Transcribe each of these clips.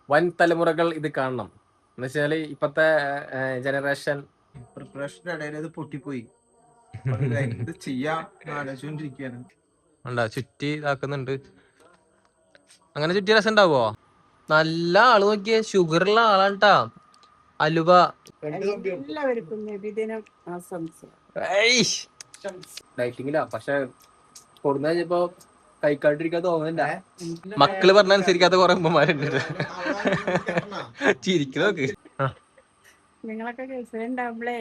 വൻ തലമുറകൾ ഇത് കാണണം എന്ന് വെച്ചാല് ഇപ്പത്തെ ജനറേഷൻ പ്രിപ്പറേഷന്റെ ഇടയിൽ ഇത് പൊട്ടിപ്പോയി. എന്ത് ചെയ്യാം ആലോചിച്ചോണ്ടിരിക്കുകയാണ്. ഉണ്ടാ ചുറ്റി ഇതാക്കുന്നുണ്ട്. അങ്ങനെ ചുറ്റി രസം ഉണ്ടാവോ? നല്ല ആള് നോക്കിയ ഷുഗറുള്ള ആളാണ്ടാ. അലുവ ഡയറ്റിങ്ങിലാ. പക്ഷെ കൊടുന്ന കഴിഞ്ഞപ്പോ കഴിക്കാണ്ടിരിക്കാൻ തോന്നുന്നില്ല. മക്കള് പറഞ്ഞ അനുസരിക്കാത്ത കുറെ ഉമ്മമാരുണ്ട്. ചിരിക്കുന്നോക്ക്. നിങ്ങളൊക്കെ ഗൾഫിലുണ്ടാവുമ്പളേ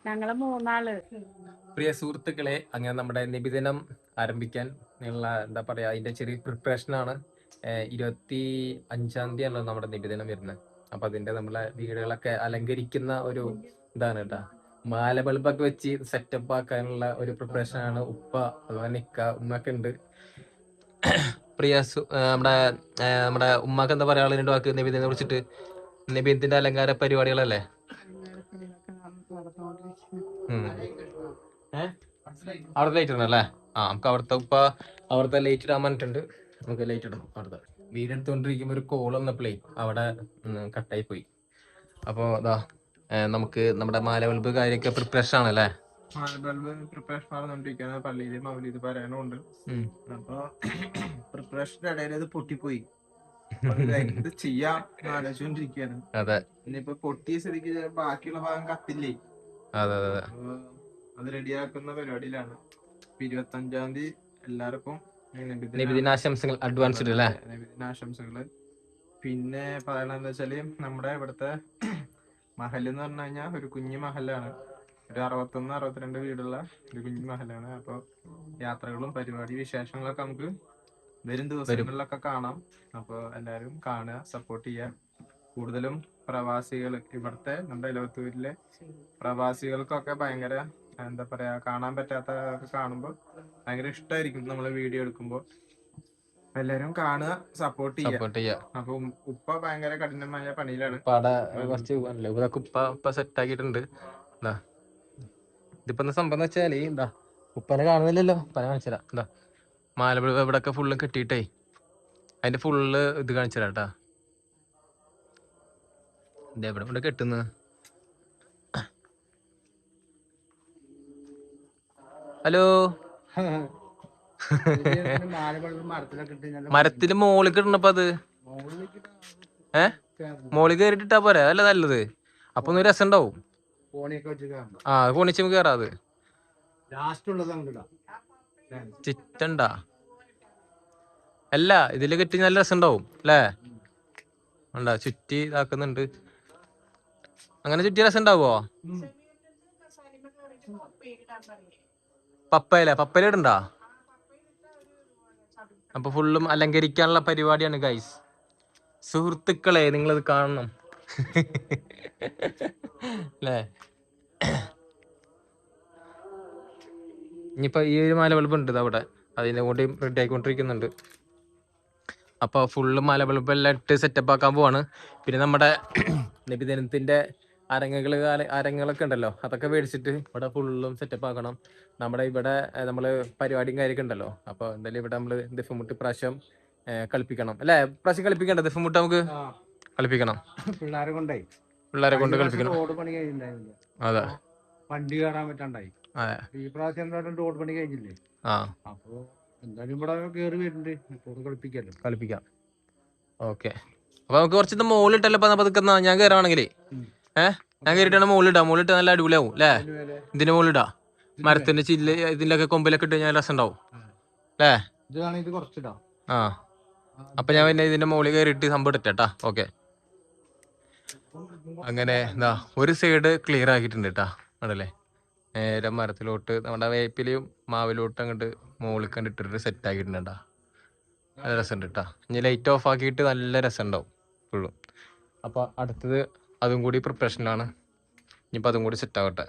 ഞങ്ങള് 3 ആള്. പ്രിയ സുഹൃത്തുക്കളെ, അങ്ങനെ നമ്മുടെ നബിദിനം ആരംഭിക്കാൻ ഉള്ള എന്താ പറയാ അതിന്റെ ചെറിയ പ്രിപ്പറേഷൻ ആണ്. 25-ാം തീയതി നമ്മുടെ നബിദിനം വരുന്നത്. അപ്പൊ അതിന്റെ നമ്മളെ വീടുകളൊക്കെ അലങ്കരിക്കുന്ന ഒരു ഇതാണ് കേട്ടാ. മാല ബൾബൊക്കെ വെച്ച് സെറ്റപ്പ് ആക്കാനുള്ള ഒരു പ്രിപ്പറേഷൻ ആണ്. ഉപ്പ അതുപോലെ നിക്ക ഉമ്മൊക്കെ ഉണ്ട്. പ്രിയ നമ്മുടെ ഉമ്മക്ക് എന്താ പറയാ രണ്ട് വാക്ക് നബിദിനെ കുറിച്ചിട്ട്? നബിദിന്റെ അലങ്കാര പരിപാടികളല്ലേ? അവിടെ ലൈറ്റ് ഇടണല്ലേ? നമുക്ക് അവിടുത്തെ ലൈറ്റ് ഇടാൻ പറഞ്ഞിട്ടുണ്ട്. നമുക്ക് ലൈറ്റ് ഇടണം. അവിടുത്തെ വീട് എടുത്തോണ്ടിരിക്കുമ്പോ ഒരു കോൾ വന്നപ്പോഴേ അവിടെ കട്ടായി പോയി. അപ്പൊ അതാ നമുക്ക് നമ്മുടെ മാല ബൾബ് കാര്യമൊക്കെ പ്രിപ്പറേഷൻ ആണല്ലേ? പ്രിപ്പറേഷൻ നടന്നുകൊണ്ടിരിക്കുകയാണ്. പള്ളിയിൽ മൗലീദ് പറയാനുണ്ട്. അപ്പൊ പ്രിപ്പറേഷന്റെ ഇടയിൽ ഇത് പൊട്ടിപ്പോയി. എന്ത് ചെയ്യാം ആലോചിച്ചോണ്ടിരിക്കുകയാണ്. അതെ. ഇനിയിപ്പോ പൊട്ടിയ സ്ഥിതിക്ക് ബാക്കിയുള്ള ഭാഗം കത്തില്ലേ? അതെ അതെ. അത് റെഡിയാക്കുന്ന പരിപാടിയിലാണ്. 25-ാം തീയതി എല്ലാവർക്കും നബിദിനാശംസകൾ അഡ്വാൻസ്ഡ് അല്ലേ? നബിദിനാശംസകള്. പിന്നെ പറയണെന്താ വെച്ചാല് നമ്മുടെ ഇവിടുത്തെ മഹൽ എന്ന് പറഞ്ഞു കഴിഞ്ഞാൽ ഒരു കുഞ്ഞു മഹലാണ്. ഒരു 61-62 വീടുള്ള ഒരു കുഞ്ഞു മഹലാണ്. അപ്പൊ യാത്രകളും പരിപാടി വിശേഷങ്ങളൊക്കെ നമുക്ക് വരും ദിവസങ്ങളിലൊക്കെ കാണാം. അപ്പൊ എല്ലാരും കാണുക, സപ്പോർട്ട് ചെയ്യുക. കൂടുതലും പ്രവാസികൾ, ഇവിടുത്തെ നമ്മുടെ എലവത്തൂരിലെ പ്രവാസികൾക്കൊക്കെ ഭയങ്കര എന്താ പറയാ, കാണാൻ പറ്റാത്തതൊക്കെ കാണുമ്പോൾ ഭയങ്കര ഇഷ്ടമായിരിക്കും നമ്മള് വീഡിയോ എടുക്കുമ്പോ. എല്ലാരും കാണുക, സപ്പോർട്ട് ചെയ്യുക. അപ്പൊ ഉപ്പ ഭയങ്കര കഠിനമായ പണിയിലാണ്. ഉപ്പ സെറ്റ് ആക്കിയിട്ടുണ്ട്. ഇതിപ്പോ എന്താ സംഭവം എന്ന് വെച്ചാല് എന്താ, ഉപ്പനെ കാണുന്നില്ലല്ലോ. ഉപ്പനെ കാണിച്ചതാ. എന്താ മാലപ്പുഴ ഇവിടെയൊക്കെ ഫുള്ളും കെട്ടിയിട്ടേ അതിന്റെ ഫുള്ള് ഇത് കാണിച്ചതാ. എവിടെ കെട്ടുന്നത്? ഹലോ. മരത്തിന്റെ മോളിൽ കിട്ടണപ്പോ അത് മോളിൽ കയറിട്ടിട്ടാ പോരെ? അതല്ല നല്ലത്. അപ്പൊ ഒന്ന് രസം ഉണ്ടാവും. കോണിച്ച് കേറാത് ചിറ്റണ്ടാ അല്ല, ഇതില് കെട്ടി നല്ല രസം ഉണ്ടാവും അല്ലേ? ഉണ്ടാ ചുറ്റി ഇതാക്കുന്നുണ്ട്. അങ്ങനെ ചുറ്റി രസം ഉണ്ടാവോ? പപ്പയില ഇടണ്ടാ? അപ്പൊ ഫുള്ളും അലങ്കരിക്കാനുള്ള പരിപാടിയാണ് ഗൈസ്. സുഹൃത്തുക്കളെ, നിങ്ങളിത് കാണണം അല്ലേ? ഇനിയിപ്പോ ഈ ഒരു മാല ബൾബ് ഉണ്ട് അവിടെ, അതിനെ കൊണ്ട് റെഡി ആയിക്കൊണ്ടിരിക്കുന്നുണ്ട്. അപ്പൊ ഫുള്ള് മാല ബൾബ് എല്ലാം ഇട്ട് സെറ്റപ്പ് ആക്കാൻ പോവാണ്. പിന്നെ നമ്മുടെ നബിദിനത്തിന്റെ അരങ്ങുകളൊക്കെ ഉണ്ടല്ലോ, അതൊക്കെ മേടിച്ചിട്ട് ഇവിടെ ഫുള്ളും സെറ്റപ്പ് ആക്കണം. നമ്മുടെ ഇവിടെ നമ്മള് പരിപാടിയും കാര്യമൊക്കെ ഉണ്ടല്ലോ. അപ്പൊ എന്തായാലും ഇവിടെ നമ്മള് ദഫ്മുട്ട് പ്രാവശ്യം കളിപ്പിക്കണം അല്ലെ? പ്രാവശ്യം കളിപ്പിക്കണ്ട ദഫ്മുട്ട്? നമുക്ക് കളിപ്പിക്കണം. പിള്ളേരെ കൊണ്ട് കളിപ്പിക്കണം. അതെ, വണ്ടി കയറാൻ പറ്റണ്ടായി. ഈ പ്രാവശ്യം റോഡ് പണി കഴിഞ്ഞില്ലേ? അപ്പൊ എന്തായാലും ഇവിടെ കേറി വരുന്നുണ്ട്. കളിപ്പിക്കാം. ഓക്കെ. അപ്പൊ നമുക്ക് കുറച്ച് മുകളിലിട്ടല്ലോ പതുക്കുന്ന. ഞാൻ കയറാണെങ്കിലേ ഞാൻ കയറിയിട്ടാണ് മുകളിലിട്ട് നല്ല അടിപൊളിയാവും അല്ലേ? ഇതിന്റെ മുകളിലിടാ, മരത്തിന്റെ ചില്ല് ഇതിലൊക്കെ കൊമ്പിലൊക്കെ ഇട്ട് ഞാൻ രസം ഉണ്ടാവും അല്ലേ? അപ്പൊ ഞാൻ പിന്നെ ഇതിന്റെ മുകളിൽ കയറിയിട്ട് സംഭവം ഇട്ടാ. ഓക്കെ. അങ്ങനെ എന്താ ഒരു സൈഡ് ക്ലിയർ ആക്കിയിട്ടുണ്ട് കേട്ടാ. ആണല്ലേ? നേരെ മരത്തിലോട്ട് നമ്മുടെ വേപ്പിലും മാവിലോട്ട് അങ്ങോട്ട് മുകളിൽ കണ്ടിട്ടിട്ട് സെറ്റ് ആക്കിയിട്ടുണ്ടാ. നല്ല രസമുണ്ട് കേട്ടാ. ഇനി ലൈറ്റ് ഓഫ് ആക്കിയിട്ട് നല്ല രസം ഉണ്ടാവും ഫുള്ളും. അപ്പൊ അടുത്തത് അതും കൂടി പ്രിപ്പറേഷനിലാണ്. ഇനിയിപ്പോ അതും കൂടി സെറ്റ് ആവട്ടെ.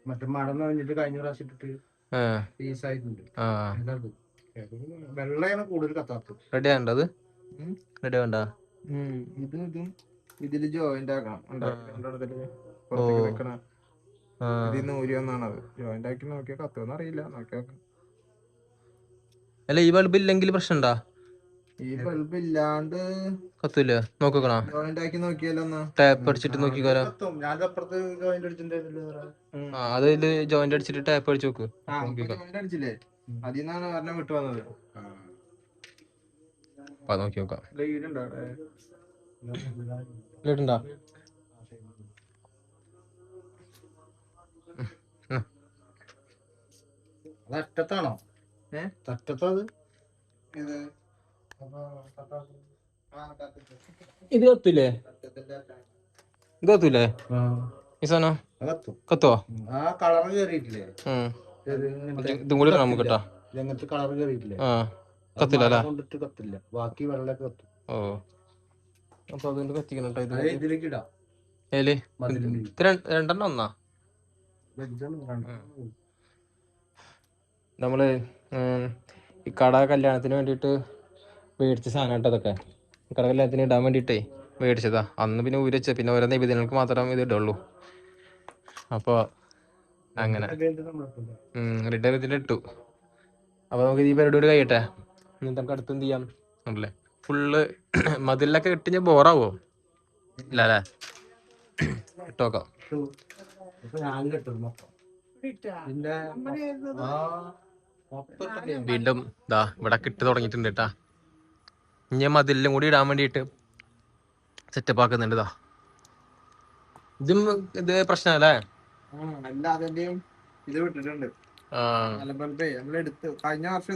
മറ്റേ മടന്ന് കഴിഞ്ഞിട്ട് കഴിഞ്ഞ പ്രാവശ്യം ഇട്ടിട്ട് പീസായിട്ടുണ്ട്. വെള്ളയാണ് കൂടുതൽ കത്താത്തത്. റെഡി ആകണ്ടത്? റെഡി ആവണ്ട. ഇതില് ജോയിന്റ് ആക്കണം. ഊരിയൊന്നാണത് ജോയിന്റ് ആക്കി നോക്കിയാ കത്തുമെന്ന് അറിയില്ല. നോക്കിയാ അല്ല, ഈ ബൾബ് ഇല്ലെങ്കിൽ പ്രശ്നമുണ്ടാ? ഈ ബൾബ് ഇല്ലാണ്ട് കത്തൂല നോക്കണോ? ജോയിന്റ് ആക്കി നോക്കിയാലോ ഒന്ന്? ടാപ്പ് അടിച്ചിട്ട് നോക്കിക്കാലോ. ഞാനപ്പുറത്ത് ജോയിന്റ് അടിച്ചിട്ടുണ്ടായിരുന്നല്ലോ. അതില് ജോയിന്റ് അടിച്ചിട്ട് ടാപ്പ് അടിച്ച് നോക്ക്. ജോയിന്റ് അടിച്ചില്ലേ? അതിന്നാണ് ഒരെണ്ണം വിട്ടു വന്നത്. അപ്പൊ നോക്കി നോക്കാം. ലീഡ് ഉണ്ടോ അവിടെ? കേട്ടുണ്ടോ? അത് അറ്റത്താണോ? തറ്റത്തത് ഇത് കത്തൂലേ? ഇത് കത്തൂലേ ഈ സാധനം? കത്തോ? ആ കളർ കേറിയിട്ടില്ലേ? ഇതും കൂടി ഇടാം നമുക്ക് കേട്ടോ. ഇങ്ങനത്തെ കളർ കേറിയിട്ടില്ലേ? ആ കത്തില്ല അല്ലേ? കൊണ്ടിട്ട് കത്തില്ല, ബാക്കി വെള്ളമൊക്കെ കത്തും. ഓ അപ്പൊ അതുകൊണ്ട് കത്തിക്കണം കേട്ടോ. ഇത് ഇതിലേക്ക് ഇടാം. ഏല് ഇത് രണ്ടെണ്ണം ഒന്നാ? നമ്മള് ഈ കട കല്യാണത്തിന് വേണ്ടിയിട്ട് മേടിച്ച സാധനം കേട്ടോ അതൊക്കെ. കട കല്യാണത്തിന് ഇടാൻ വേണ്ടിയിട്ടേ മേടിച്ചതാ. അന്ന് പിന്നെ ഊരച്ച പിന്നെ ഓരോ നിബിധനങ്ങൾക്ക് മാത്രം ഇത് ഇടുള്ളൂ. അപ്പോൾ അങ്ങനെ റിട്ടേൺ ഇട്ടു. അപ്പോൾ നമുക്ക് ഈ പരിപാടി കഴിയട്ടെ, എന്നിട്ട് നമുക്ക് അടുത്ത് എന്ത് ചെയ്യാം അല്ലേ? ഫുള്ള് മതിലൊക്കെ ഇട്ട് ഞാൻ ബോറാവോ? ഇല്ല അല്ലേ? ഇട്ടോക്കാം. വീണ്ടും ഇതാ ഇവിടെ കിട്ട് തുടങ്ങിയിട്ടുണ്ട് കേട്ടാ. ഇനി മതിലും കൂടി ഇടാൻ വേണ്ടിയിട്ട് സെറ്റപ്പ് ആക്കുന്നുണ്ട്. ഇതാ ഇതും ഇത് പ്രശ്നമല്ലേ? എല്ലാതിന്റെയും ഇത് വിട്ടിട്ടുണ്ട്. ബൾബേ നമ്മളെടുത്ത് കഴിഞ്ഞ വർഷം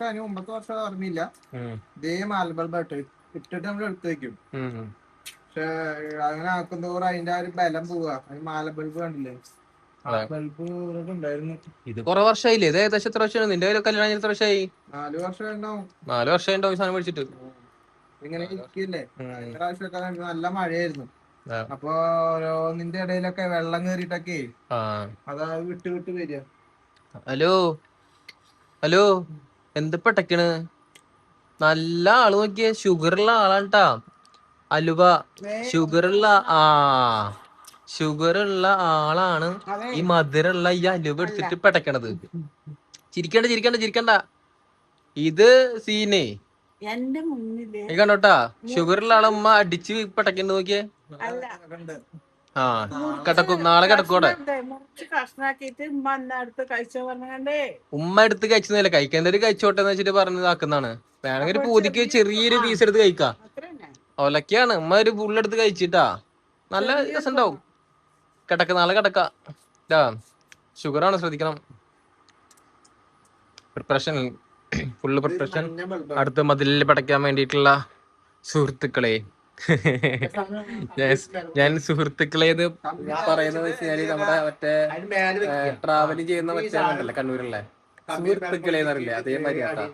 അതിന് മുമ്പത്തെ വർഷം അറിഞ്ഞില്ല. ഇതേ മാലബൾബ് ഇട്ടിട്ട് നമ്മൾ എടുത്ത് വെക്കും. പക്ഷെ അങ്ങനെ ആക്കുന്നതോറും അതിന്റെ ഒരു ബലം പോവാ. മാലബൾബ് കണ്ടില്ലേ? ബൾബ് ഉണ്ടായിരുന്നു. ഇത് കുറെ വർഷമായില്ലേ? ഇത് ഏകദേശം എത്ര വർഷമാണ് നിന്റെ കല്യാണം? എത്ര വർഷമായി? 4 വർഷം ഉണ്ടാവും. 4 വർഷം ഉണ്ടാവും സാധനം മേടിച്ചിട്ട്. ഇങ്ങനെ ഇരിക്കില്ലേ? കഴിഞ്ഞ പ്രാവശ്യമൊക്കെ നല്ല മഴയായിരുന്നു. അപ്പൊ ഓരോന്നിന്റെ ഇടയിലൊക്കെ വെള്ളം കേറിട്ടൊക്കെ അതാ വിട്ട് വിട്ട് വരിക. ഹലോ ഹലോ എന്ത് പെട്ടക്കണ്? നല്ല ആള് നോക്കിയേ, ഷുഗറുള്ള ആളാണ് ട്ടാ. അലുവ ഷുഗറുള്ള ഷുഗറുള്ള ആളാണ് ഈ മധുരമുള്ള ഈ അലുവ എടുത്തിട്ട് പെട്ടക്കണത്. ചിരിക്കണ്ട. ഇത് സീനേ കണ്ടോട്ടാ. ഷുഗറുള്ള ആളെ ഉമ്മ അടിച്ച് പെട്ടക്കണ്ട് നോക്കിയേ. കിടക്കും, നാളെ കിടക്കൂടെ. ഉമ്മ എടുത്ത് കഴിച്ചതല്ലേ, കഴിക്കേണ്ടത് കഴിച്ചോട്ടെ എന്ന് വെച്ചിട്ട് പറഞ്ഞതാക്കുന്നതാണ്. വേണമെങ്കിൽ ഒരു പൂതിക്ക് ചെറിയൊരു പീസ് എടുത്ത് കഴിക്കാം. ഒലക്കാണ് ഉമ്മ ഒരു ഫുള്ളെടുത്ത് കഴിച്ചിട്ടാ. നല്ല രസം ഉണ്ടാവും. നാളെ കിടക്കാം. ഷുഗറാണ്, ശ്രദ്ധിക്കണം. Preparation full preparation. അടുത്ത മതിലിൽ പടയ്ക്കാൻ വേണ്ടിയിട്ടുള്ള സുഹൃത്തുക്കളെ, ഞാൻ സുഹൃത്തുക്കളെ എന്ന് പറയുന്നത് വെച്ചാല് നമ്മുടെ മറ്റേ ട്രാവല് ചെയ്യുന്ന മറ്റേ ഉണ്ടല്ലോ കണ്ണൂരിലെ സുഹൃത്തുക്കളെ എന്നറിയില്ലേ, അതേമാതിരി കേട്ടാ.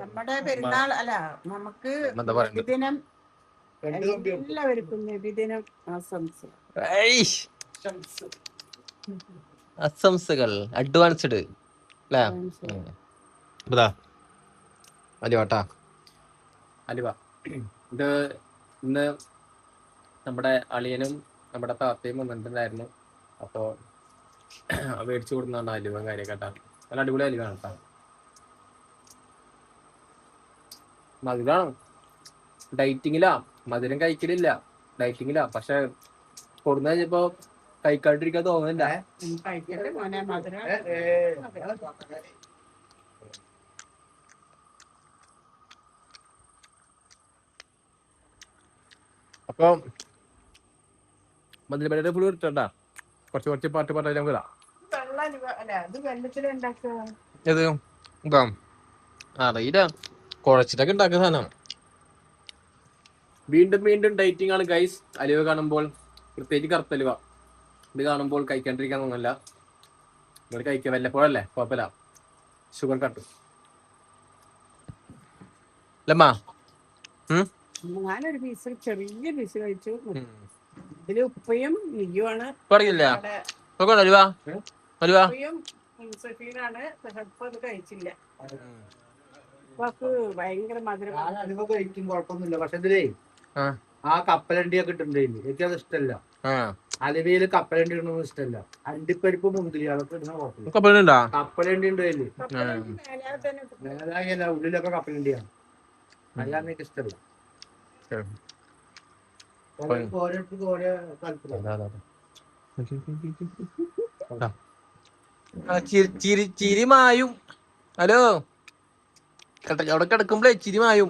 നമ്മുടെ പെരുന്നാൾ അല്ല, നമുക്ക് എല്ലാവർക്കും നബിദിനം ആശംസകൾ അഡ്വാൻസ്ഡ് അല്ലേ? അലുവാട്ടാ, അലുവ. ഇത് ഇന്ന് നമ്മുടെ അളിയനും നമ്മുടെ താത്തയും വന്നിട്ടുണ്ടായിരുന്നു. അപ്പോൾ മേടിച്ചു കൊടുക്കുന്നതാണ് അലുവ കാര്യം കേട്ടാ. നല്ല അടിപൊളി അലുവ കേട്ടാ. മധുരാണ്. ഡയറ്റിങ്ങിലാ, മധുരം കഴിക്കലില്ല, ഡയറ്റിങ്ങിലാ. പക്ഷെ കൊടുന്നു കഴിഞ്ഞപ്പോ കഴിക്കാണ്ടിരിക്കാൻ തോന്നുന്നില്ല. അപ്പൊ മധുരപരിയുടെ ഫുൾ കിട്ടണ്ടാ. കുറച്ച് പാട്ട് നമുക്ക് ഇടാം. ഇത് ഇതാ അറിയില്ല, കുഴച്ചിട്ടൊക്കെ ഉണ്ടാക്കുന്ന സാധനം. വീണ്ടും ഡയറ്റിംഗ് ആണ് ഗൈസ്. അലുവ കാണുമ്പോൾ, പ്രത്യേകിച്ച് കറുത്തലുവ, ഇത് കാണുമ്പോൾ കഴിക്കാണ്ടിരിക്കാൻ തോന്നില്ല. ഇവിടെ കഴിക്കുക വല്ലപ്പോഴല്ലേ, കുഴപ്പമില്ല. ഷുഗർ കട്ട് ലമ്മ. ഞാനൊരു പീസ്, ചെറിയ പീസ് കഴിച്ചു. ഇതില് ഉപ്പയും നെയ്യുമാണ്. കഴിച്ചില്ല. ഭയങ്കര മധുരം കഴിക്കും, കുഴപ്പമൊന്നുമില്ല. പക്ഷെ ഇതിലേ ആ കപ്പലണ്ടിയൊക്കെ ഇട്ടിട്ടുണ്ടായില്ലേ, എനിക്കത് ഇഷ്ടമല്ല. അലവിയില് കപ്പലണ്ടി ഇടണമെന്ന് ഇഷ്ടമല്ല. അണ്ടിപ്പരിപ്പ് മുന്തിരി അതൊക്കെ ഇടുന്ന കുഴപ്പമില്ല. കപ്പലുണ്ടാ? കപ്പലണ്ടി ഉണ്ട് അതില്. കപ്പലണ്ടി മേലാൽ തന്നെ ഇട്ടിട്ട്. മേലാകല്ല ഉള്ളിലൊക്കെ കപ്പലണ്ടിയാണ്. അല്ലാതെ എനിക്ക് ഇഷ്ടമല്ല. ഓരോരുത്തർക്ക് ഓരോ താല്പര്യം. ചിരി മായും. ഹലോ അവിടെ കിടക്കുമ്പോഴേ ചിരി മായും.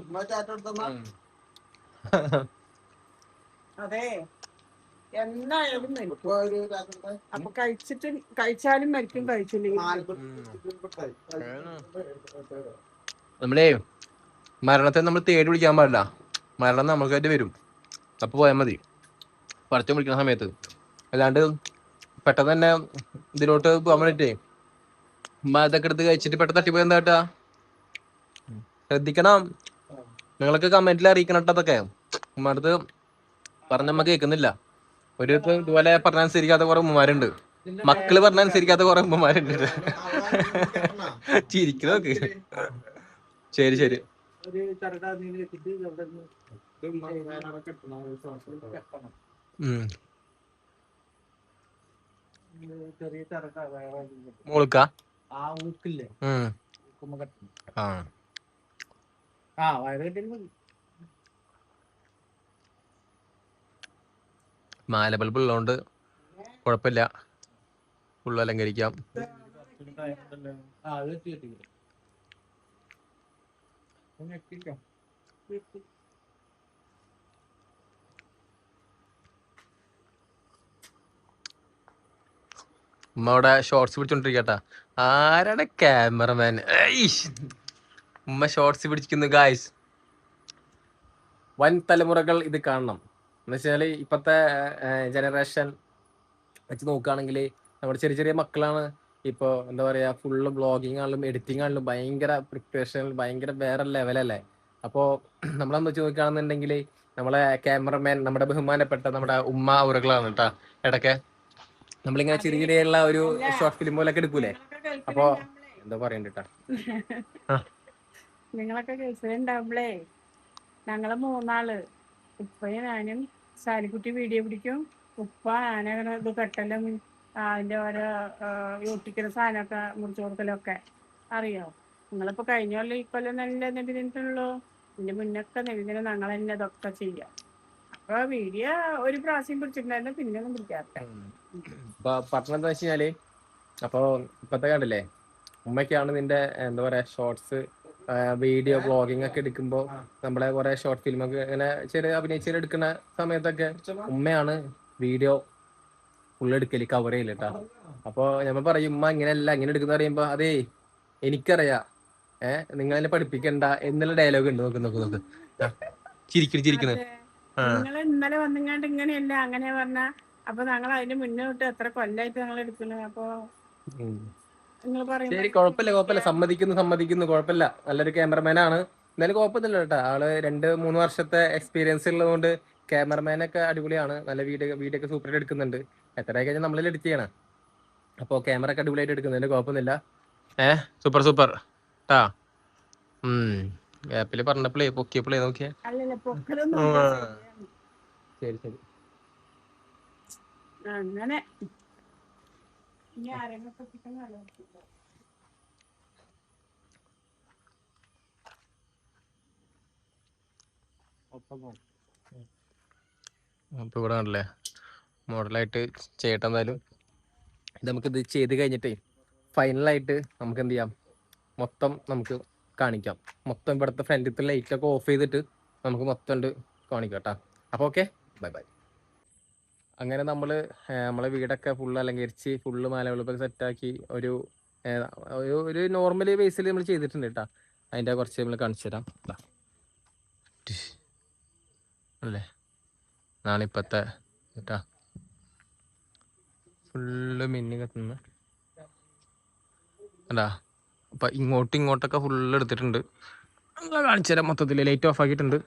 അതെ എന്തായാലും മരിക്കും. അപ്പൊ കഴിച്ചാലും മരിക്കും, കഴിച്ചില്ലെങ്കിൽ നമ്മളേ മരണത്തെ നമ്മൾ തേടി വിളിക്കാൻ പാടില്ല. മരണം നമുക്കായിട്ട് വരും. അപ്പൊ പോയാൽ മതി പറിച്ചു വിളിക്കുന്ന സമയത്ത്. അല്ലാണ്ട് പെട്ടെന്ന് തന്നെ ഇതിലോട്ട് പോകാൻ വേണ്ടിട്ടേ ഇതൊക്കെ എടുത്ത് കഴിച്ചിട്ട് പെട്ടെന്ന് തട്ടിപ്പോയി എന്താ കേട്ടാ? ശ്രദ്ധിക്കണം. നിങ്ങളൊക്കെ കമന്റിൽ അറിയിക്കണം കേട്ടോ അതൊക്കെ. ഉമ്മടുത്ത് പറഞ്ഞ നമ്മ കേൾക്കുന്നില്ല. ഒരു ഇതുപോലെ പറഞ്ഞനുസരിക്കാത്ത കുറെ ഉമ്മമാരുണ്ട്. മക്കള് പറഞ്ഞനുസരിക്കാത്ത കുറെ ഉമ്മമാരുണ്ട്. ചിരിക്കുന്നോക്ക്. ശരി ശരി. മോൾക്ക ആ ഊക്കില്ലേ വയറ് കെട്ടിയാലും മതി. മാല ബൾബ് ഉള്ളതുകൊണ്ട് കുഴപ്പമില്ല. ഫുള്ള് അലങ്കരിക്കാം. ഉമ്മ അവിടെ ഷോർട്സ് പിടിച്ചോണ്ടിരിക്കട്ടാ. ആരാണ് ക്യാമറമാൻ? ഉമ്മ ഷോർട്സ് പിടിച്ചിരിക്കുന്നു ഗായ്സ്. വൻ തലമുറകൾ ഇത് കാണണം. എന്ന് വെച്ചാല് ഇപ്പത്തെ ജനറേഷൻ വെച്ച് നോക്കുകയാണെങ്കിൽ നമ്മുടെ ചെറിയ ചെറിയ മക്കളാണ് ഇപ്പോൾ എന്താ പറയാ ഫുള്ള് ബ്ലോഗിങ് ആണെങ്കിലും എഡിറ്റിംഗ് ആണെങ്കിലും ഭയങ്കര പ്രിപ്പറേഷൻ, ഭയങ്കര വേറെ ലെവലല്ലേ. അപ്പോൾ നമ്മളെന്ന് വെച്ച് നോക്കുകയാണെന്നുണ്ടെങ്കിൽ നമ്മളെ ക്യാമറമാൻ നമ്മുടെ ബഹുമാനപ്പെട്ട നമ്മുടെ ഉമ്മ അവറുകളാണ് കേട്ടാ. ഇടയ്ക്ക് നമ്മളിങ്ങനെ ചെറിയ ചെറിയുള്ള ഒരു ഷോർട്ട് ഫിലിം പോലൊക്കെ എടുക്കൂലേ. അപ്പൊ എന്താ പറയണ്ടട്ടാ, നിങ്ങളൊക്കെ ഗൾഫിലുണ്ടാവുമ്പളേ ഞങ്ങള് 3 ഉപ്പയും ഞാനും സാലിക്കുട്ടി വീഡിയോ പിടിക്കും. ഉപ്പ ഞാനങ്ങനെ ഇത് കെട്ടലും അതിന്റെ ഓരോ ഒട്ടിക്കുന്ന സാധനമൊക്കെ മുറിച്ചു കൊടുക്കലൊക്കെ അറിയോ. നിങ്ങളിപ്പോ കഴിഞ്ഞ കൊല്ലം ഈ കൊല്ലം നല്ല നബിദിനത്തിനുള്ളൂ. ഇതിന്റെ മുന്നൊക്കെ നബിദിനം ഞങ്ങൾ തന്നെ ഇതൊക്കെ ചെയ്യാം. അപ്പൊ വീഡിയോ ഒരു പ്രാവശ്യം പിടിച്ചിട്ടുണ്ടായിരുന്നു, പിന്നെ ഒന്നും പിടിക്കാറില്ല. പറഞ്ഞെന്താ വെച്ച് കഴിഞ്ഞാല് അപ്പൊ ഇപ്പത്തെ കണ്ടില്ലേ ഉമ്മയ്ക്കാണ് നിന്റെ എന്താ പറയാ ഷോർട്സ് വീഡിയോ ബ്ലോഗിങ് ഒക്കെ എടുക്കുമ്പോ നമ്മളെ കുറെ ഷോർട്ട് ഫിലിം ഒക്കെ ഇങ്ങനെ ചെറിയ അഭിനയിച്ചെടുക്കുന്ന എടുക്കുന്ന സമയത്തൊക്കെ ഉമ്മയാണ് വീഡിയോ ഫുള്ള് എടുക്കല്, കവർ ചെയ്യല് കേട്ടാ. അപ്പൊ നമ്മൾ പറയും ഉമ്മ ഇങ്ങനെയല്ല ഇങ്ങനെ എടുക്കുന്ന പറയുമ്പോ അതേ എനിക്കറിയാം, നിങ്ങളെന്നെ പഠിപ്പിക്കണ്ട എന്നുള്ള ഡയലോഗ് ഉണ്ട്. നോക്ക് നോക്ക് നോക്ക് ചിരിക്കണ്. നിങ്ങൾ ഇന്നലെ വന്നിങ്ങാണ്ട് ഇങ്ങനെയല്ല അങ്ങനെ പറഞ്ഞ അപ്പൊ ഞങ്ങൾ അതിന് മുന്നേ തൊട്ട് എത്ര കൊല്ലായിട്ട് ഞങ്ങൾ എടുക്കുന്നത്. അപ്പൊ നിങ്ങൾ ശരി, കുഴപ്പമില്ല. സമ്മതിക്കുന്നു കുഴപ്പമില്ല. നല്ലൊരു ക്യാമറമാനാണ്. എന്നാലും കുഴപ്പമൊന്നുമില്ല കേട്ടോ. ആള് 2-3 വർഷത്തെ എക്സ്പീരിയൻസ് ഉള്ളതുകൊണ്ട് ക്യാമറമാനൊക്കെ അടിപൊളിയാണ്. നല്ല വീഡിയോ ഒക്കെ സൂപ്പറായിട്ട് എടുക്കുന്നുണ്ട്. എത്രയൊക്കെ കഴിഞ്ഞാൽ നമ്മളെ എഡിറ്റ് ചെയ്യണം. അപ്പോൾ ക്യാമറ ഒക്കെ അടിപൊളിയായിട്ട് എടുക്കുന്നുണ്ട്, കുഴപ്പമൊന്നുമില്ല. സൂപ്പർ ട്ടാ. ആപ്പില് പറഞ്ഞപ്പോഴേ പൊക്കിയപ്പോഴേ നോക്കിയേ. ശരി അങ്ങനെ ഇനി ആരെങ്കിലും അപ്പൊ ഇവിടെ കണ്ടല്ലേ മോഡലായിട്ട് ചെയ്യട്ടെ. എന്തായാലും നമുക്കിത് ചെയ്ത് കഴിഞ്ഞിട്ടേ ഫൈനലായിട്ട് നമുക്ക് എന്ത് ചെയ്യാം, മൊത്തം നമുക്ക് കാണിക്കാം. മൊത്തം ഇവിടുത്തെ ഫ്രണ്ടിലത്തെ ലൈറ്റൊക്കെ ഓഫ് ചെയ്തിട്ട് നമുക്ക് മൊത്തം ഉണ്ട് കാണിക്കാം കേട്ടോ. അപ്പോൾ ഓക്കെ, ബൈ. അങ്ങനെ നമ്മളെ വീടൊക്കെ ഫുള്ള് അലങ്കരിച്ച് ഫുള്ള് മാലകളൊക്കെ സെറ്റാക്കി ഒരു നോർമൽ ബേസിൽ നമ്മൾ ചെയ്തിട്ടുണ്ട് കേട്ടോ. അതിൻ്റെ കുറച്ച് നമ്മൾ കാണിച്ചു തരാം അല്ലേ. ഇതാണ് ഇപ്പത്തെ കേട്ടാ, ഫുള്ള് മിന്നി കത്തുന്ന അല്ലാ. അപ്പൊ ഇങ്ങോട്ടൊക്കെ ഫുള്ള് എടുത്തിട്ടുണ്ട്. കാണിച്ചു തരാം. മൊത്തത്തിൽ ലൈറ്റ് ഓഫ് ആക്കിയിട്ടുണ്ട്.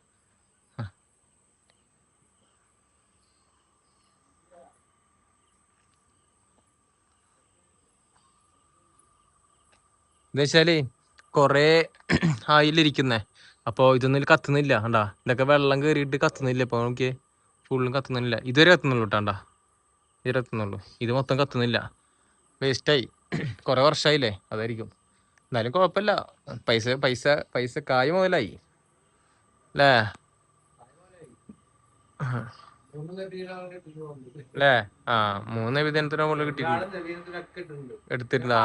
എന്താ വെച്ചാല് കൊറേ ആയില്ലിരിക്കുന്നേ. അപ്പോൾ ഇതൊന്നും കത്തുന്നില്ല കണ്ടാ. ഇതൊക്കെ വെള്ളം കയറിയിട്ട് കത്തുന്നില്ല. ഇപ്പൊ നോക്കിയേ, ഫുള്ളും കത്തുന്നില്ല. ഇതുവരെ കത്തുന്നുള്ളൂ കേട്ടാ. ഇതിൽ എത്തുന്നുള്ളൂ. ഇത് മൊത്തം കത്തുന്നില്ല, വേസ്റ്റായി. കുറെ വർഷമായില്ലേ, അതായിരിക്കും. എന്നാലും കുഴപ്പമില്ല, പൈസ പൈസ പൈസ കായ് മുതലായി അല്ലേ അല്ലേ? ആ 3 നബിദിനത്തിന് മുകളിൽ കിട്ടിയിട്ടുണ്ട്, എടുത്തിട്ടുണ്ടാ?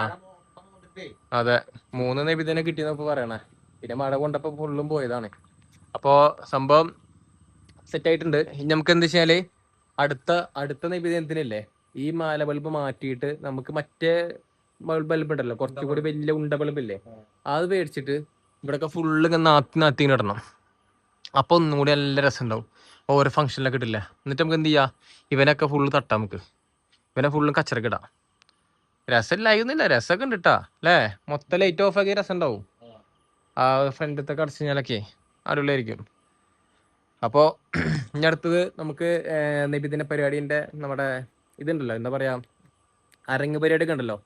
അതെ, 3 നബിദിനം കിട്ടിയെന്നപ്പോ പറയണേ. പിന്നെ മഴ കൊണ്ടപ്പോ ഫുള്ളും പോയതാണ്. അപ്പോ സംഭവം സെറ്റ് ആയിട്ടുണ്ട്. ഇനി നമുക്ക് എന്താ വെച്ചാല് അടുത്ത നബിദിനത്തിനില്ലേ ഈ മാല ബൾബ് മാറ്റിയിട്ട് നമുക്ക് മറ്റേ ബൾബ് ഉണ്ടല്ലോ, കുറച്ചുകൂടി വലിയ ഉണ്ട ബൾബ് ഇല്ലേ, അത് മേടിച്ചിട്ട് ഇവിടെയൊക്കെ ഫുള്ള് നാത്തി ഇടണം. അപ്പൊ ഒന്നും കൂടി നല്ല രസം ഉണ്ടാവും. ഓരോ ഫംഗ്ഷനിലൊക്കെ ഇട്ടില്ല. എന്നിട്ട് നമുക്ക് എന്ത് ചെയ്യാം, ഇവനൊക്കെ ഫുള്ള് തട്ടാം, നമുക്ക് ഇവനെ ഫുള്ളും കച്ചറക്ക് ഇടാം. രസമില്ലായിരുന്നില്ല, രസമൊക്കെ ഉണ്ട് കേട്ടാ അല്ലേ? മൊത്തം ലൈറ്റ് ഓഫ് ആക്കി രസം ഉണ്ടാവും. ആ ഫ്രണ്ടത്തെ അടച്ചു കഴിഞ്ഞാലൊക്കെ അടിപൊളിയായിരിക്കും. അപ്പോൾ ഇനി അടുത്തത് നമുക്ക് നബിദിന പരിപാടിൻ്റെ നമ്മുടെ ഇതുണ്ടല്ലോ, എന്താ പറയാ, അരങ്ങ് പരിപാടി ഒക്കെ ഉണ്ടല്ലോ.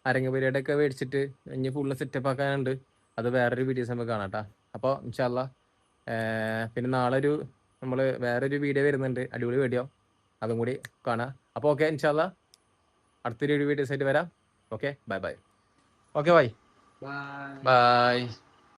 അരങ്ങ് പരിപാടി ഒക്കെ മേടിച്ചിട്ട് ഇനി ഫുള്ള് സെറ്റപ്പ് ആക്കാനുണ്ട്. അത് വേറൊരു വീഡിയോസ് നമുക്ക് കാണാം കേട്ടോ. അപ്പോൾ ഇൻഷാല്ലാ പിന്നെ നാളെ നമ്മൾ വേറൊരു വീഡിയോ വരുന്നുണ്ട്, അടിപൊളി വീഡിയോ, അതും കൂടി കാണാം. അപ്പോൾ ഓക്കെ, ഇൻഷാല്ലാ അടുത്തൊരു വീഡിയോസ് ആയിട്ട് വരാം. Okay, bye bye. Okay, bye bye.